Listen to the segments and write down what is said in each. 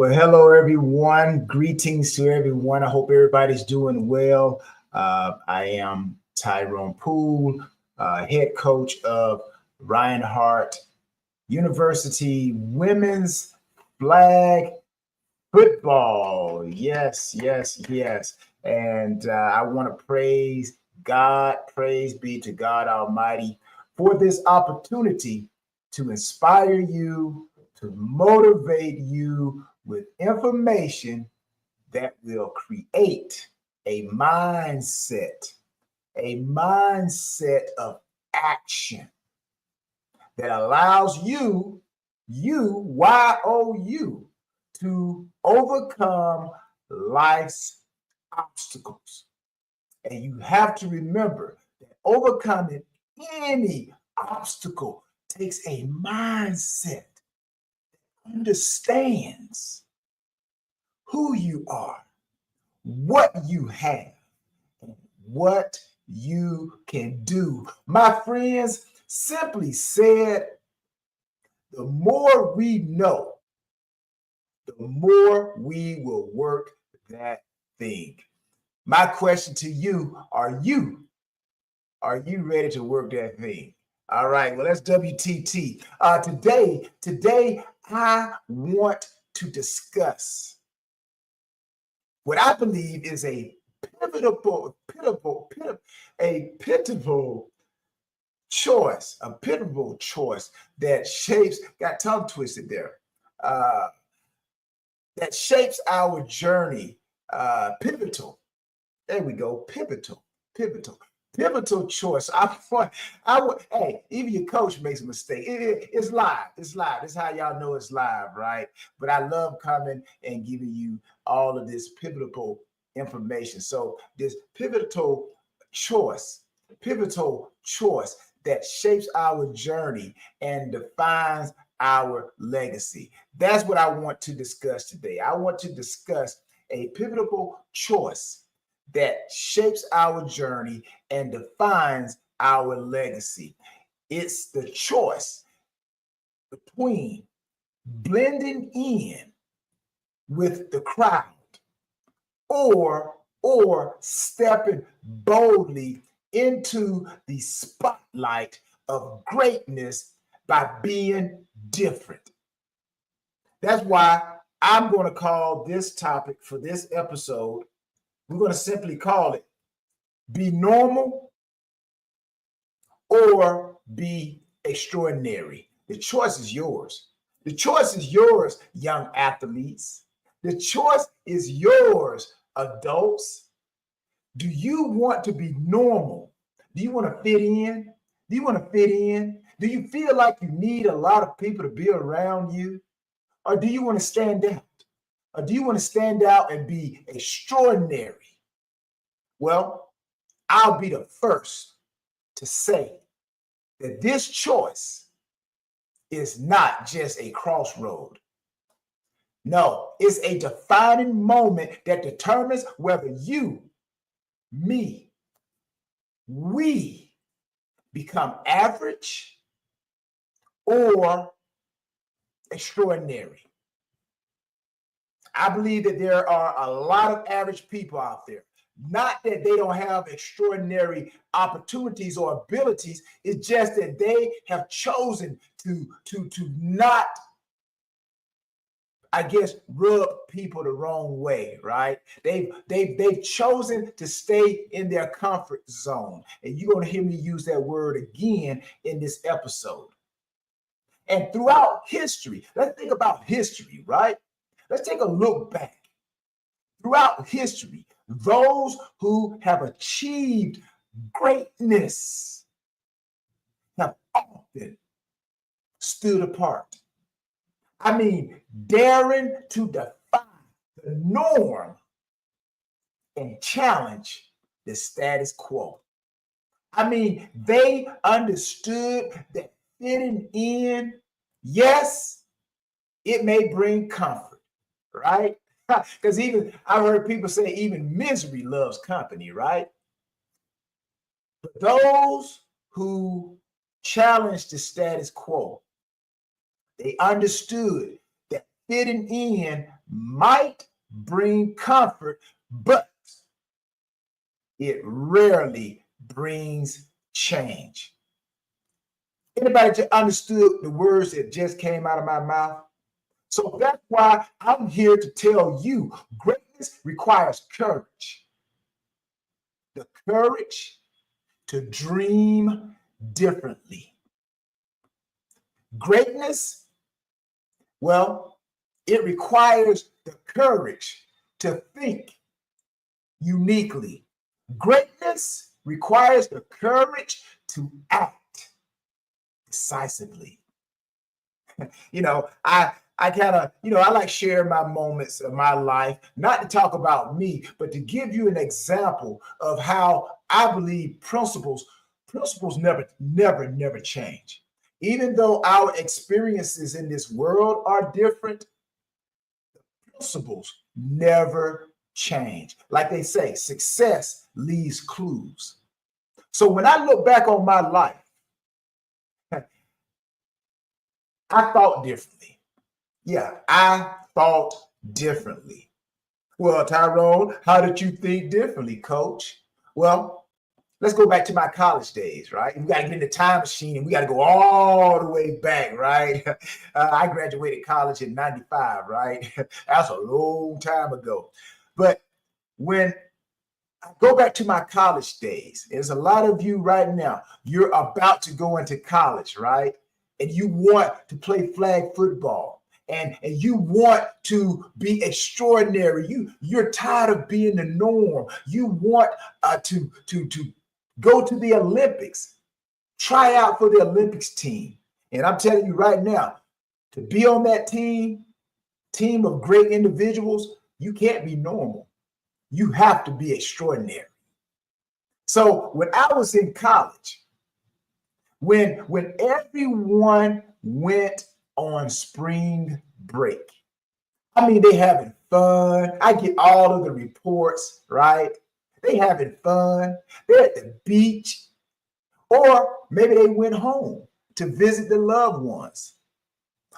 Well, hello, everyone. Greetings to everyone. I hope everybody's doing well. I am Tyrone Poole, head coach of Reinhardt University Women's Flag Football. Yes, yes, yes. And I want to praise God. Praise be to God Almighty for this opportunity to inspire you, to motivate you with information that will create a mindset of action that allows you, to overcome life's obstacles. And you have to remember that overcoming any obstacle takes a mindset that understands who you are, what you have, and what you can do. My friends, simply said, the more we know, the more we will work that thing. My question to you, are you ready to work that thing? All right, well, let's WTT. Today, I want to discuss what I believe is a pivotal choice that shapes, got tongue twisted there, uh, that shapes our journey. Pivotal. There we go. Pivotal choice. Hey, even your coach makes a mistake. It's live. It's live. This is how y'all know it's live, right? But I love coming and giving you all of this pivotal information. So this pivotal choice that shapes our journey and defines our legacy. That's what I want to discuss today. I want to discuss a pivotal choice that shapes our journey and defines our legacy. It's the choice between blending in with the crowd or stepping boldly into the spotlight of greatness by being different. That's why I'm going to call this topic for this episode, we're going to simply call it Be Normal or Be Extraordinary. The choice is yours. The choice is yours, young athletes. The choice is yours, adults. Do you want to be normal? Do you want to fit in? Do you want to fit in? Do you feel like you need a lot of people to be around you? Or do you want to stand out? Or do you want to stand out and be extraordinary? Well, I'll be the first to say that this choice is not just a crossroad. No, it's a defining moment that determines whether you, me, we become average or extraordinary. I believe that there are a lot of average people out there. Not that they don't have extraordinary opportunities or abilities. It's just that they have chosen to not, I guess, rub people the wrong way, right? They've chosen to stay in their comfort zone. And you're going to hear me use that word again in this episode. And throughout history, let's think about history, right? Let's take a look back. Throughout history, those who have achieved greatness have often stood apart. I mean, daring to defy the norm and challenge the status quo. I mean, they understood that fitting in, yes, it may bring comfort, right? Because even I've heard people say even misery loves company, right? But those who challenged the status quo, they understood that fitting in might bring comfort, but it rarely brings change. Anybody just understood the words that just came out of my mouth? So that's why I'm here to tell you greatness requires courage. The courage to dream differently. Greatness, well, it requires the courage to think uniquely. Greatness requires the courage to act decisively. I kind of, I like sharing my moments of my life, not to talk about me, but to give you an example of how I believe principles never change. Even though our experiences in this world are different, principles never change. Like they say, success leaves clues. So when I look back on my life, I thought differently. Yeah, I thought differently. Well, Tyrone, how did you think differently, coach? Well, let's go back to my college days, right? We got to get in the time machine and we got to go all the way back, right? I graduated college in 95, right? That's a long time ago. But when I go back to my college days, there's a lot of you right now, you're about to go into college, right? And you want to play flag football. And you want to be extraordinary. You're tired of being the norm. You want to go to the Olympics, try out for the Olympics team. And I'm telling you right now, to be on that team of great individuals, you can't be normal. You have to be extraordinary. So when I was in college, when everyone went on spring break, I mean, they having fun. I get all of the reports, right? They having fun. They're at the beach, or maybe they went home to visit their loved ones.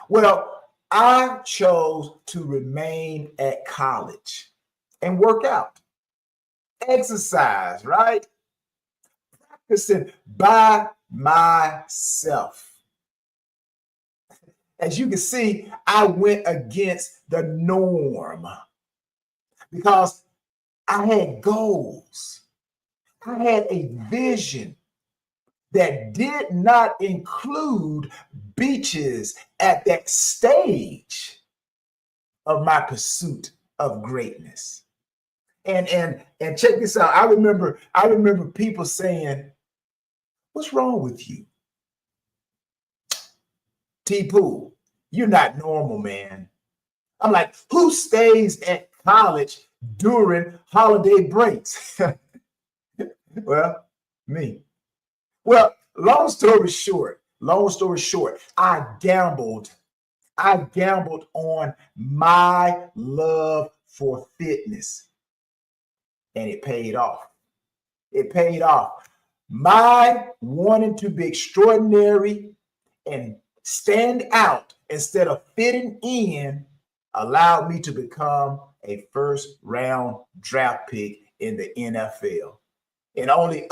Well, I chose to remain at college and work out, exercise, right? Practicing by myself. As you can see, I went against the norm because I had goals. I had a vision that did not include beaches at that stage of my pursuit of greatness. And check this out. I remember people saying, "What's wrong with you? T-Pool, you're not normal, man." I'm like, who stays at college during holiday breaks? Well, me. Well, long story short, I gambled. I gambled on my love for fitness, and it paid off. It paid off. My wanting to be extraordinary and stand out instead of fitting in allowed me to become a first round draft pick in the NFL. And only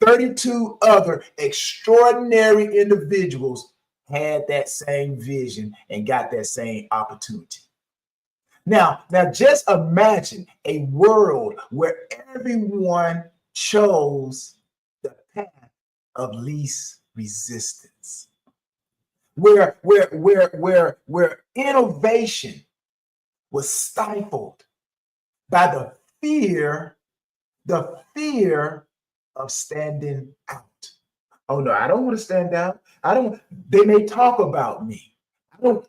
32 other extraordinary individuals had that same vision and got that same opportunity. Now just imagine a world where everyone chose the path of least resistance, where innovation was stifled by the fear of standing out. Oh no, I don't want to stand out. They may talk about me.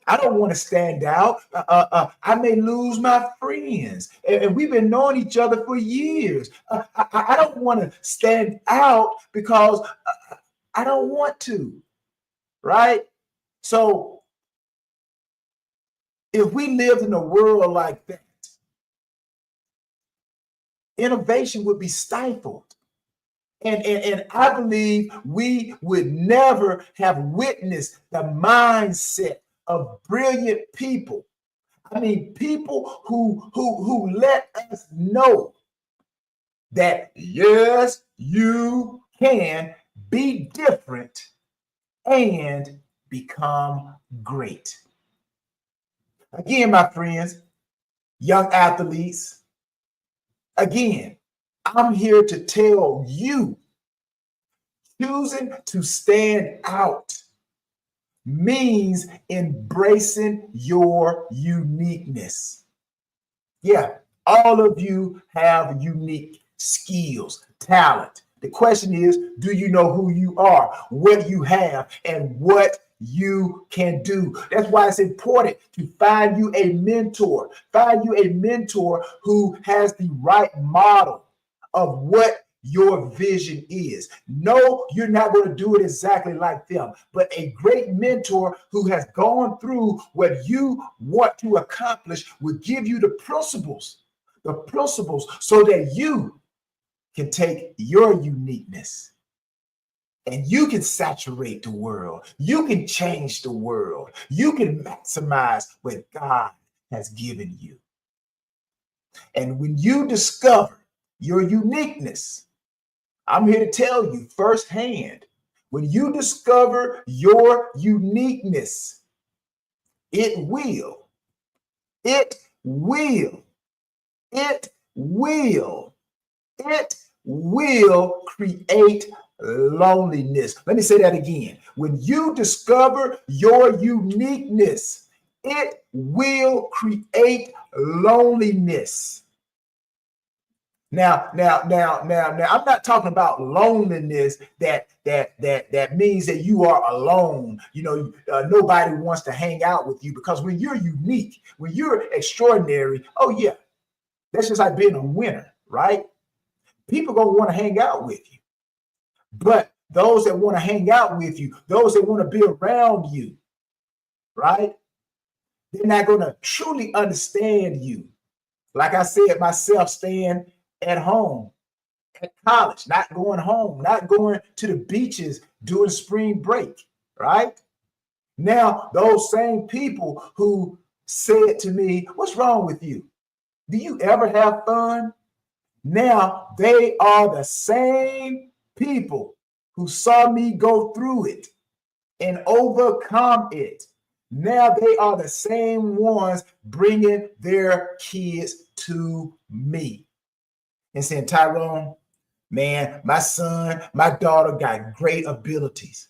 I don't want to stand out. I may lose my friends. And we've been knowing each other for years. I don't want to stand out because I don't want to, right? So if we lived in a world like that, innovation would be stifled. And I believe we would never have witnessed the mindset of brilliant people I mean, people who let us know that yes, you can be different and become great. Again, my friends, young athletes, again, I'm here to tell you, choosing to stand out means embracing your uniqueness. Yeah, all of you have unique skills, talent. The question is, do you know who you are, what you have, and what you can do? That's why it's important to find you a mentor. Find you a mentor who has the right model of what your vision is. No, you're not going to do it exactly like them, but a great mentor who has gone through what you want to accomplish will give you the principles so that you can take your uniqueness and you can saturate the world. You can change the world. You can maximize what God has given you. And when you discover your uniqueness, I'm here to tell you firsthand, when you discover your uniqueness, it will, it will, it will, it will create loneliness. Let me say that again. When you discover your uniqueness, it will create loneliness. Now, I'm not talking about loneliness that means that you are alone. You know, nobody wants to hang out with you, because when you're unique, when you're extraordinary, oh yeah, that's just like being a winner, right? People gonna want to hang out with you. But those that want to hang out with you, those that want to be around you, right? They're not gonna truly understand you. Like I said myself, staying at home, at college, not going home, not going to the beaches during spring break, right? Now, those same people who said to me, "What's wrong with you? Do you ever have fun?" Now, they are the same people who saw me go through it and overcome it. Now, they are the same ones bringing their kids to me and saying, "Tyrone, man, my son, my daughter got great abilities.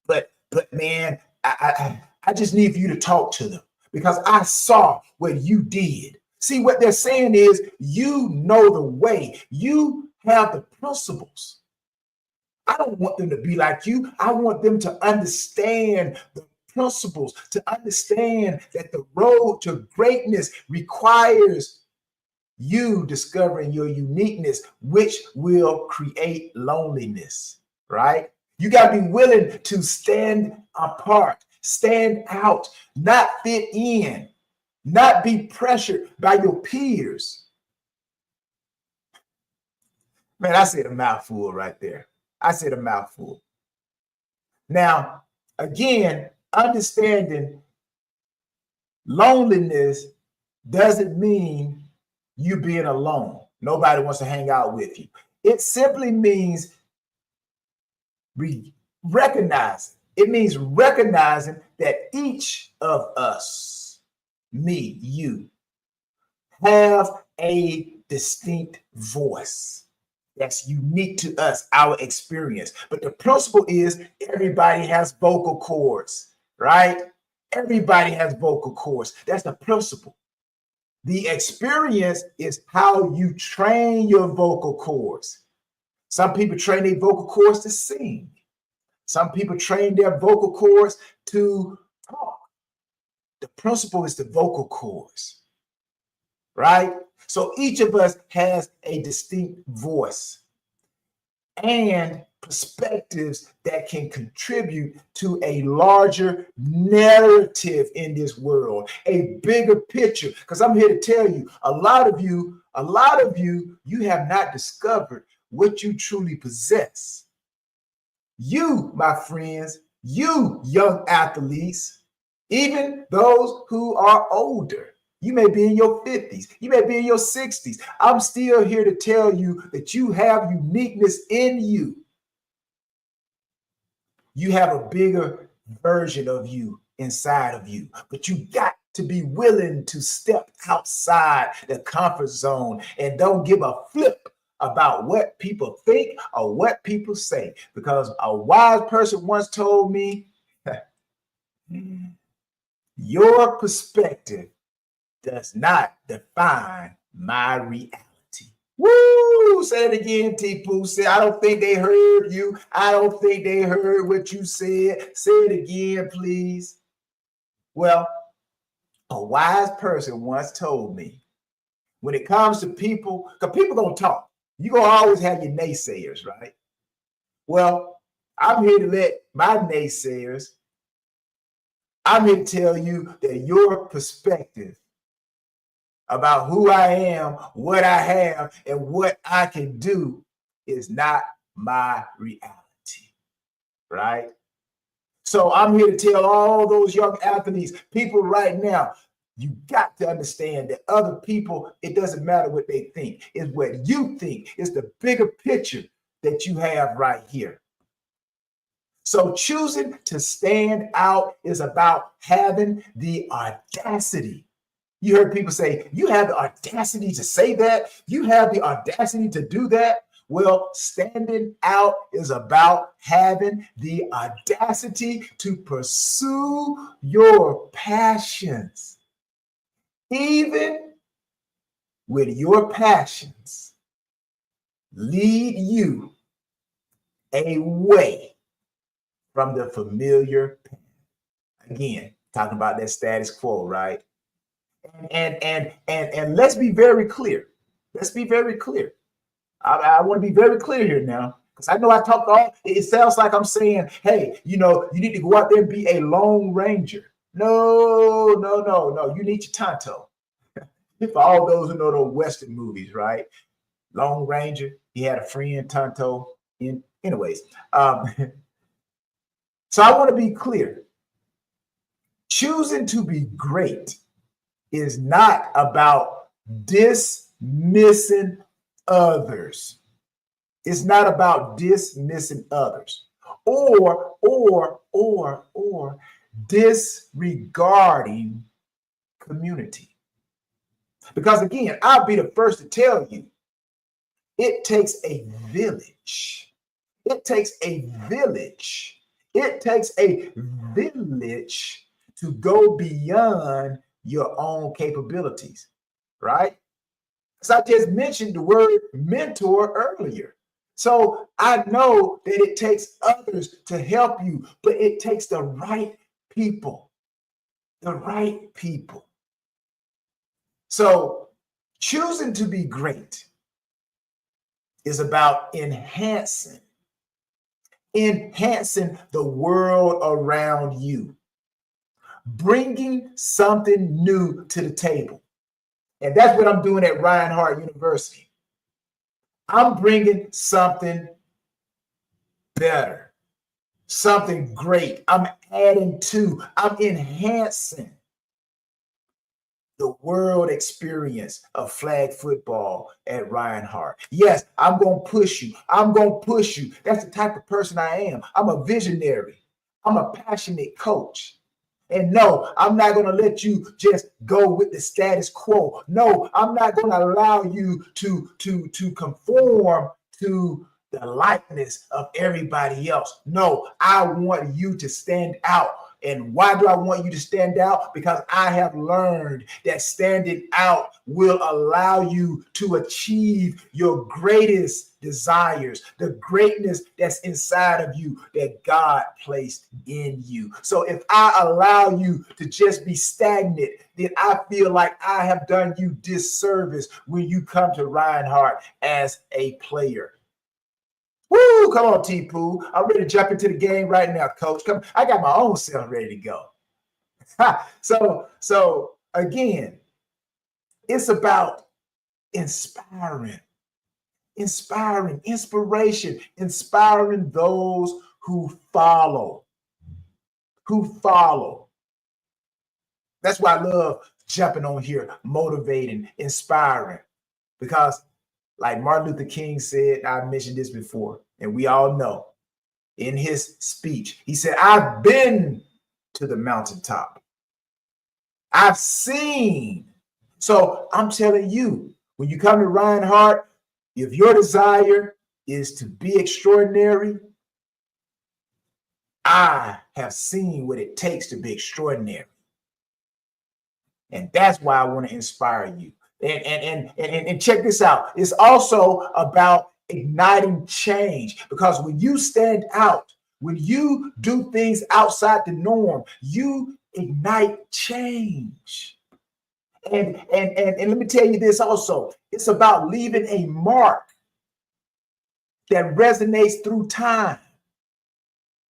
But man, I just need for you to talk to them because I saw what you did." See, what they're saying is, you know the way, you have the principles. I don't want them to be like you. I want them to understand the principles, to understand that the road to greatness requires you discovering your uniqueness, which will create loneliness, right? You got to be willing to stand apart, stand out, not fit in, not be pressured by your peers. Man, I said a mouthful right there. I said a mouthful. Now, again, understanding loneliness doesn't mean you being alone. Nobody wants to hang out with you. It simply means recognizing. It means recognizing that each of us, me, you, have a distinct voice that's unique to us, our experience. But the principle is everybody has vocal cords, right? Everybody has vocal cords. That's the principle. The experience is how you train your vocal cords. Some people train their vocal cords to sing. Some people train their vocal cords to talk. The principle is the vocal cords, right? So each of us has a distinct voice and perspectives that can contribute to a larger narrative in this world, a bigger picture. Because I'm here to tell you, a lot of you, you have not discovered what you truly possess. You, my friends, you young athletes, Even those who are older. You may be in your 50s. You may be in your 60s. I'm still here to tell you that you have uniqueness in you. You have a bigger version of you inside of you, but you got to be willing to step outside the comfort zone and don't give a flip about what people think or what people say. Because a wise person once told me, your perspective does not define my reality. Woo! Say it again, T-Poo. Say, I don't think they heard you. I don't think they heard what you said. Say it again, please. Well, a wise person once told me, when it comes to people, because people gonna talk, you're gonna always have your naysayers, right? Well, I'm here to let my naysayers, I'm here to tell you that your perspective about who I am, what I have, and what I can do is not my reality, right? So I'm here to tell all those young athletes, people right now, you got to understand that other people, it doesn't matter what they think. It's what you think. It's the bigger picture that you have right here. So choosing to stand out is about having the audacity. You heard people say, you have the audacity to say that. You have the audacity to do that. Well, standing out is about having the audacity to pursue your passions, even when your passions lead you away from the familiar path. Again, talking about that status quo, right? And let's be very clear. Let's be very clear. I want to be very clear here now, because I know I talked all. It sounds like I'm saying, hey, you need to go out there and be a lone ranger. No, no, no, no. You need your Tonto. For all those who know those Western movies, right? Lone Ranger. He had a friend, Tonto. Anyways, so I want to be clear. Choosing to be great is not about dismissing others. It's not about dismissing others or disregarding community. Because again, I'll be the first to tell you, it takes a village. It takes a village. It takes a village to go beyond your own capabilities, right? Because I just mentioned the word mentor earlier. So I know that it takes others to help you, but it takes the right people, the right people. So choosing to be great is about enhancing the world around you, bringing something new to the table. And that's what I'm doing at Reinhardt University. I'm bringing something better, something great. I'm adding to, I'm enhancing the world experience of flag football at Reinhardt. Yes, I'm going to push you. I'm going to push you. That's the type of person I am. I'm a visionary. I'm a passionate coach. And no, I'm not going to let you just go with the status quo. No, I'm not going to allow you to conform to the likeness of everybody else. No, I want you to stand out. And why do I want you to stand out? Because I have learned that standing out will allow you to achieve your greatest desires, the greatness that's inside of you that God placed in you. So if I allow you to just be stagnant, then I feel like I have done you disservice when you come to Reinhardt as a player. Woo! Come on, T-Poo. I'm ready to jump into the game right now, coach. Come, I got my own self ready to go. So again, it's about inspiration, inspiring those who follow. That's why I love jumping on here, motivating, inspiring, because like Martin Luther King said, I mentioned this before, and we all know in his speech, he said, I've been to the mountaintop. I've seen. So I'm telling you, when you come to Ryan Hart, if your desire is to be extraordinary, I have seen what it takes to be extraordinary. And that's why I want to inspire you. And check this out. It's also about igniting change, because when you stand out, when you do things outside the norm, you ignite change. And let me tell you this also. It's about leaving a mark that resonates through time.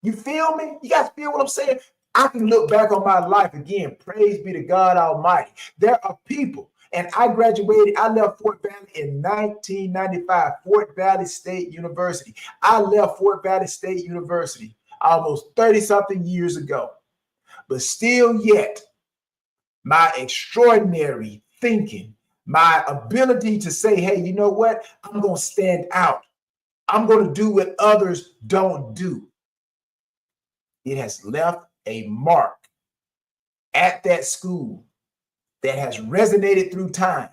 You feel me? You guys feel what I'm saying? I can look back on my life again. Praise be to God Almighty. There are people, and I left Fort Valley in 1995, Fort Valley State University. I left Fort Valley State University almost 30-something years ago. But still yet, my extraordinary thinking, my ability to say, hey, you know what? I'm going to stand out. I'm going to do what others don't do. It has left a mark at that school that has resonated through time.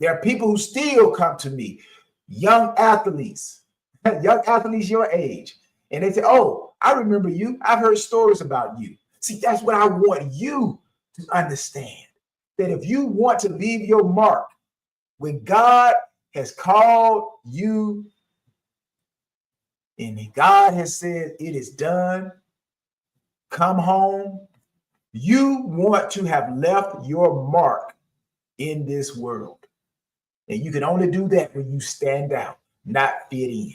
There are people who still come to me, young athletes your age, and they say, oh, I remember you. I've heard stories about you. See, that's what I want you to understand, that if you want to leave your mark, when God has called you and God has said it is done, come home, you want to have left your mark in this world. And you can only do that when you stand out, not fit in.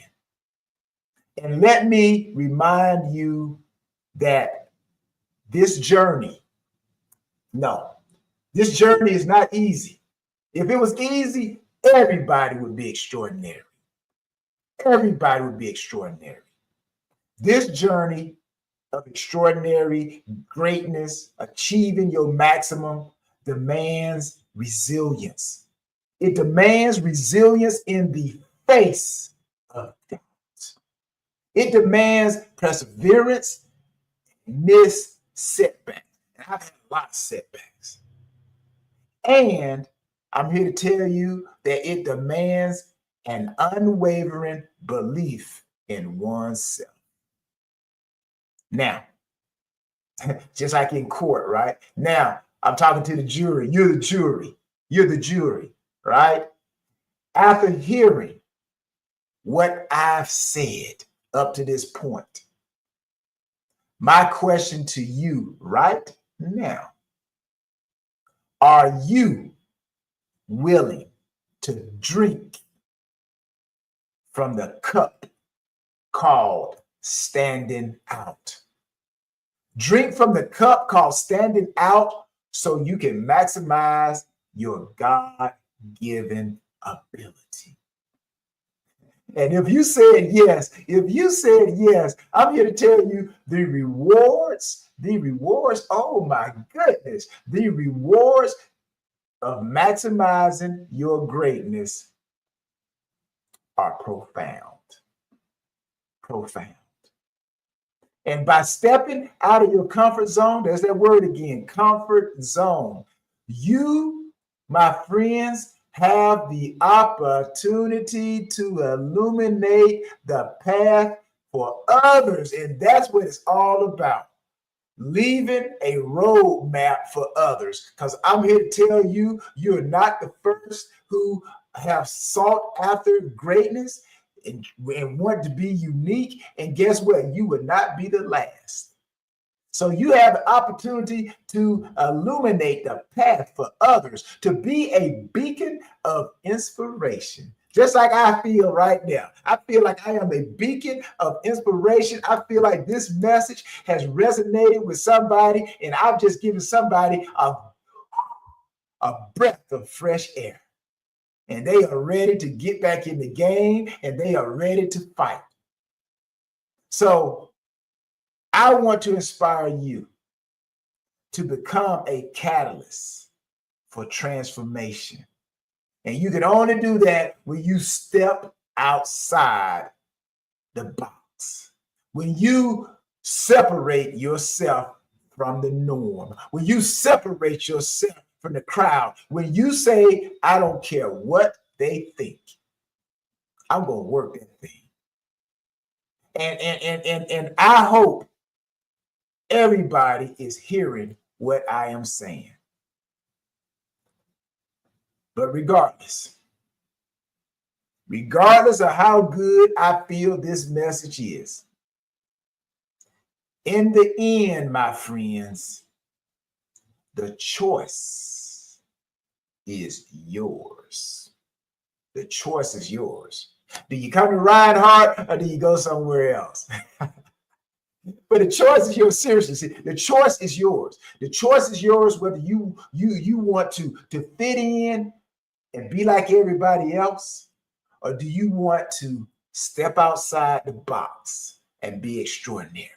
And let me remind you that this journey is not easy. If it was easy, everybody would be extraordinary. Everybody would be extraordinary. This journey of extraordinary greatness, achieving your maximum, demands resilience. It demands resilience in the face of doubt. It demands perseverance amidst setbacks. And I've had a lot of setbacks. And I'm here to tell you that it demands an unwavering belief in oneself. Now, just like in court, right? Now, I'm talking to the jury. You're the jury. You're the jury, right? After hearing what I've said up to this point, my question to you right now, are you willing to drink from the cup called standing out? Drink from the cup called standing out so you can maximize your God-given ability. And if you said yes, I'm here to tell you the rewards, oh my goodness, the rewards of maximizing your greatness are profound. Profound. And by stepping out of your comfort zone, there's that word again, comfort zone, you, my friends, have the opportunity to illuminate the path for others. And that's what it's all about. Leaving a roadmap for others. Because I'm here to tell you, you're not the first who have sought after greatness and want to be unique. And guess what? You will not be the last. So you have the opportunity to illuminate the path for others, to be a beacon of inspiration. Just like I feel right now. I feel like I am a beacon of inspiration. I feel like this message has resonated with somebody, and I've just given somebody a breath of fresh air. And they are ready to get back in the game, and they are ready to fight. So I want to inspire you to become a catalyst for transformation. And you can only do that when you step outside the box. When you separate yourself from the norm, when you separate yourself from the crowd, when you say, I don't care what they think, I'm going to work that thing. And I hope everybody is hearing what I am saying. But regardless of how good I feel this message is, in the end, my friends, the choice is yours. The choice is yours. Do you come to Reinhardt or do you go somewhere else? But the choice is yours. Seriously, the choice is yours. The choice is yours whether you want to fit in and be like everybody else, or do you want to step outside the box and be extraordinary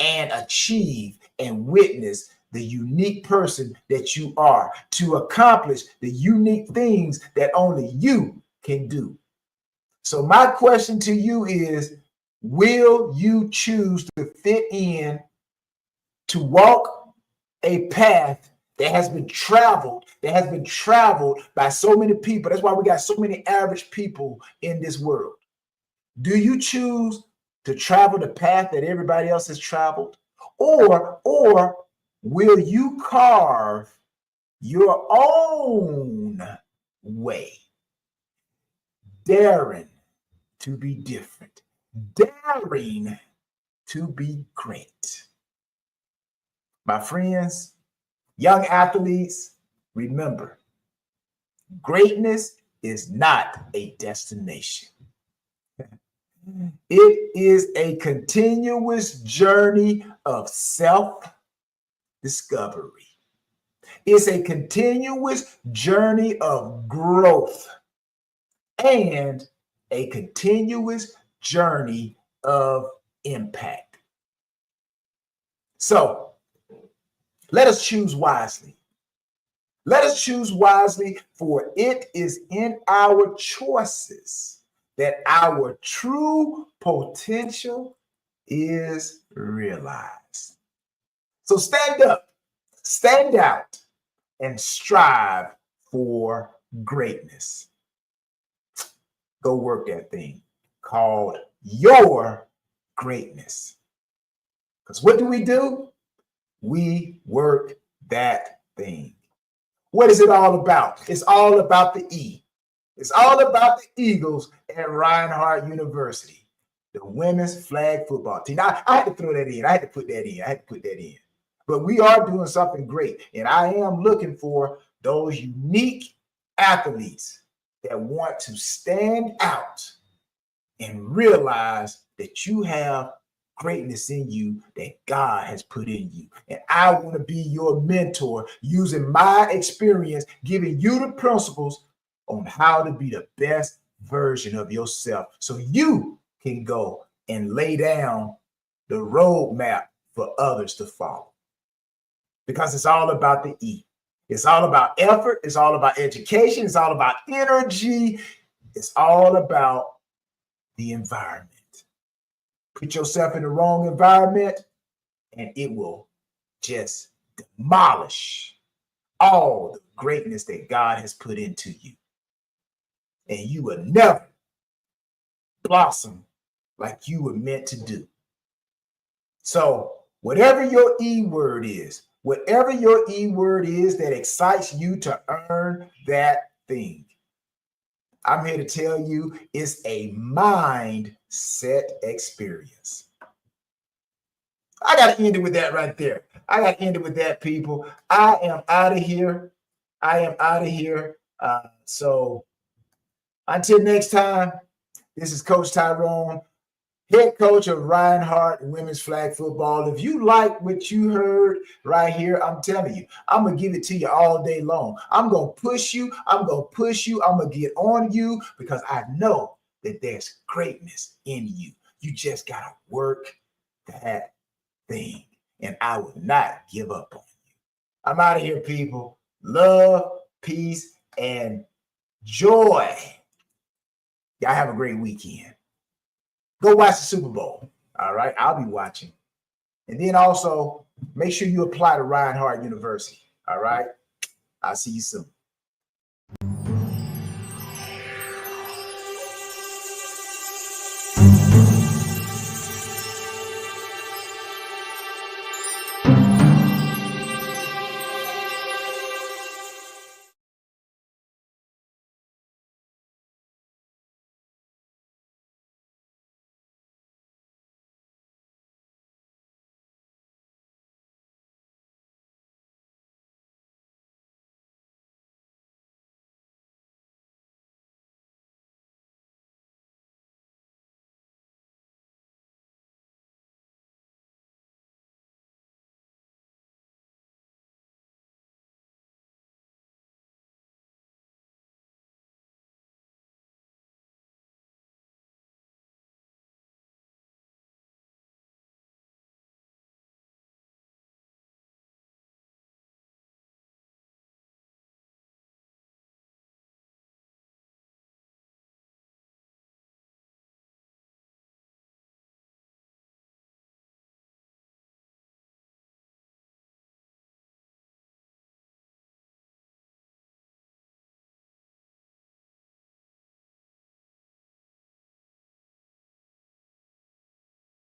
and achieve and witness the unique person that you are, to accomplish the unique things that only you can do? So my question to you is, will you choose to fit in, to walk a path that has been traveled by so many people? That's why we got so many average people in this world. Do you choose to travel the path that everybody else has traveled? Or will you carve your own way, daring to be different, daring to be great? My friends, young athletes, remember, greatness is not a destination. It is a continuous journey of self-discovery. It's a continuous journey of growth and a continuous journey of impact. So let us choose wisely. Let us choose wisely, for it is in our choices that our true potential is realized. So stand up, stand out, and strive for greatness. Go work that thing called your greatness. Because what do? We work that thing. What is it all about? It's all about the E. It's all about the Eagles at Reinhardt University, the women's flag football team. Now, I had to throw that in. I had to put that in. But we are doing something great. And I am looking for those unique athletes that want to stand out and realize that you have greatness in you that God has put in you. And I want to be your mentor, using my experience, giving you the principles on how to be the best version of yourself, so you can go and lay down the roadmap for others to follow. Because it's all about the E. It's all about effort. It's all about education. It's all about energy. It's all about the environment. Put yourself in the wrong environment and it will just demolish all the greatness that God has put into you. And you will never blossom like you were meant to do. So whatever your E word is, that excites you to earn that thing, I'm here to tell you it's a mindset experience. I got to end it with that right there. I got to end it with that, people. I am out of here. So until next time, this is Coach Tyrone, head coach of Reinhardt Women's Flag Football. If you like what you heard right here, I'm telling you, I'm going to give it to you all day long. I'm going to push you. I'm going to get on you, because I know that there's greatness in you. You just got to work that thing, and I will not give up on you. I'm out of here, people. Love, peace, and joy. Y'all have a great weekend. Go watch the Super Bowl. All right. I'll be watching. And then also make sure you apply to Reinhardt University. All right. I'll see you soon.